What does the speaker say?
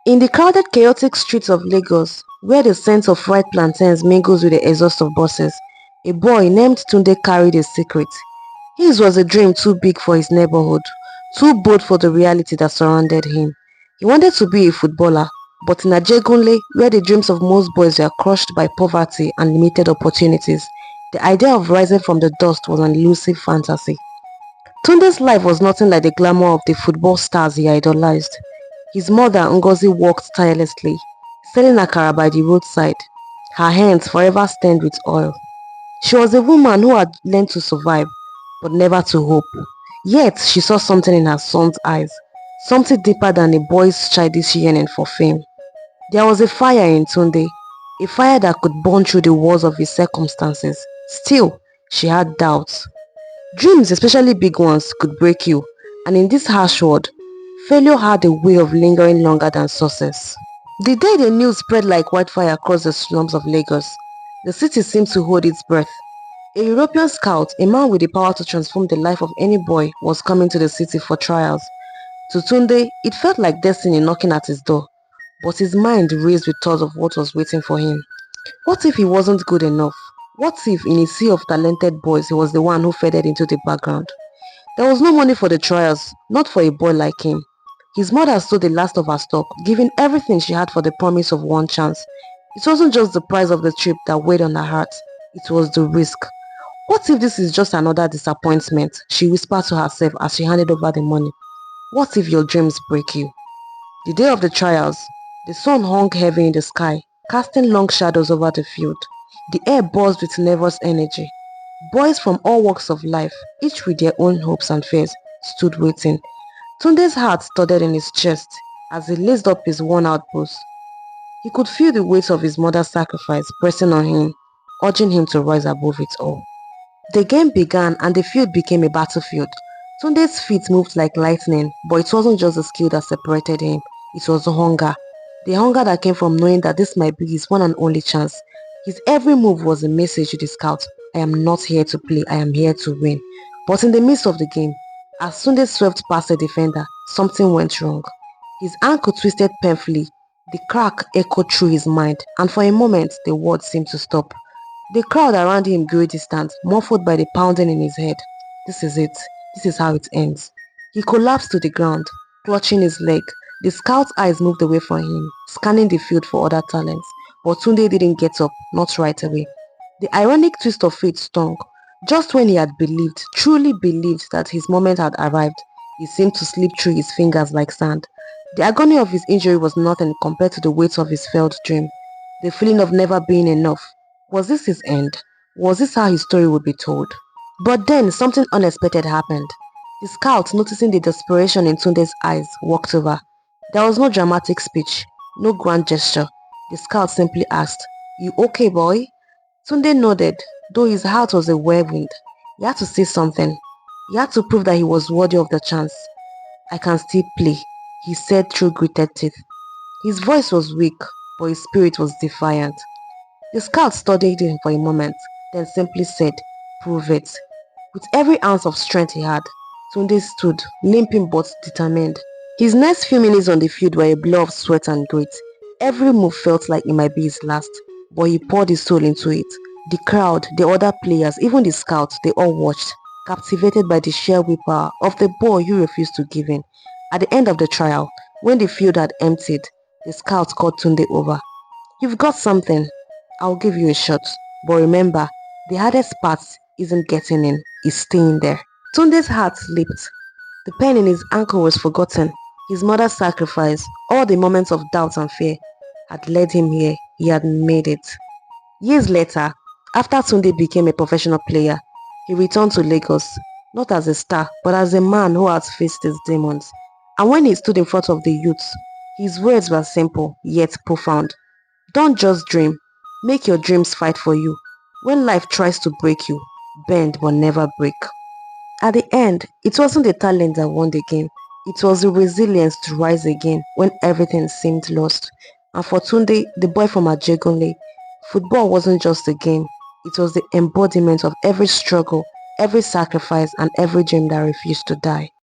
In the crowded, chaotic streets of Lagos, where the scent of fried plantains mingles with the exhaust of buses, a boy named Tunde carried a secret. His was a dream too big for his neighborhood, too bold for the reality that surrounded him. He wanted to be a footballer, but in Ajegunle, where the dreams of most boys were crushed by poverty and limited opportunities, the idea of rising from the dust was an elusive fantasy. Tunde's life was nothing like the glamour of the football stars he idolized. His mother Ngozi worked tirelessly, selling akara by the roadside, her hands forever stained with oil. She was a woman who had learned to survive, but never to hope. Yet she saw something in her son's eyes, something deeper than a boy's childish yearning for fame. There was a fire in Tunde, a fire that could burn through the walls of his circumstances. Still, she had doubts. Dreams, especially big ones, could break you, and in this harsh world, failure had a way of lingering longer than success. The day the news spread like wildfire across the slums of Lagos, the city seemed to hold its breath. A European scout, a man with the power to transform the life of any boy, was coming to the city for trials. To Tunde, it felt like destiny knocking at his door, but his mind raced with thoughts of what was waiting for him. What if he wasn't good enough? What if in a sea of talented boys he was the one who faded into the background? There was no money for the trials, not for a boy like him. His mother sold the last of her stock, giving everything she had for the promise of one chance. It wasn't just the price of the trip that weighed on her heart, it was the risk. What if this is just another disappointment? She whispered to herself as she handed over the money. What if your dreams break you? The day of the trials, the sun hung heavy in the sky, casting long shadows over the field. The air buzzed with nervous energy. Boys from all walks of life, each with their own hopes and fears, stood waiting. Tunde's heart thudded in his chest as he laced up his worn-out boots. He could feel the weight of his mother's sacrifice pressing on him, urging him to rise above it all. The game began and the field became a battlefield. Tunde's feet moved like lightning, but it wasn't just the skill that separated him, it was the hunger. The hunger that came from knowing that this might be his one and only chance. His every move was a message to the scout: I am not here to play, I am here to win. But in the midst of the game, as Tunde swept past a defender, something went wrong. His ankle twisted painfully, the crack echoed through his mind, and for a moment the world seemed to stop. The crowd around him grew distant, muffled by the pounding in his head. This is it. This is how it ends. He collapsed to the ground, clutching his leg. The scout's eyes moved away from him, scanning the field for other talents. But Tunde didn't get up, not right away. The ironic twist of fate stung. Just when he had believed, truly believed that his moment had arrived, it seemed to slip through his fingers like sand. The agony of his injury was nothing compared to the weight of his failed dream. The feeling of never being enough. Was this his end? Was this how his story would be told? But then something unexpected happened. The scout, noticing the desperation in Tunde's eyes, walked over. There was no dramatic speech, no grand gesture. The scout simply asked, "You okay, boy?" Tunde nodded, though his heart was a whirlwind. He had to say something. He had to prove that he was worthy of the chance. "I can still play," he said through gritted teeth. His voice was weak, but his spirit was defiant. The scout studied him for a moment, then simply said, "Prove it." With every ounce of strength he had, Tunde stood, limping but determined. His next few minutes on the field were a blur of sweat and grit. Every move felt like it might be his last, but he poured his soul into it. The crowd, the other players, even the scouts, they all watched, captivated by the sheer willpower of the boy who refused to give in. At the end of the trial, when the field had emptied, the scout called Tunde over. "You've got something. I'll give you a shot. But remember, the hardest part isn't getting in, it's staying there." Tunde's heart leaped. The pain in his ankle was forgotten. His mother's sacrifice, all the moments of doubt and fear, had led him here. He had made it. Years later, after Tunde became a professional player, he returned to Lagos, not as a star, but as a man who had faced his demons. And when he stood in front of the youths, his words were simple, yet profound. Don't just dream. Make your dreams fight for you. When life tries to break you, bend but never break. At the end, it wasn't the talent that won the game. It was the resilience to rise again when everything seemed lost. And for Tunde, the boy from Ajegunle, football wasn't just a game. It was the embodiment of every struggle, every sacrifice, and every dream that refused to die.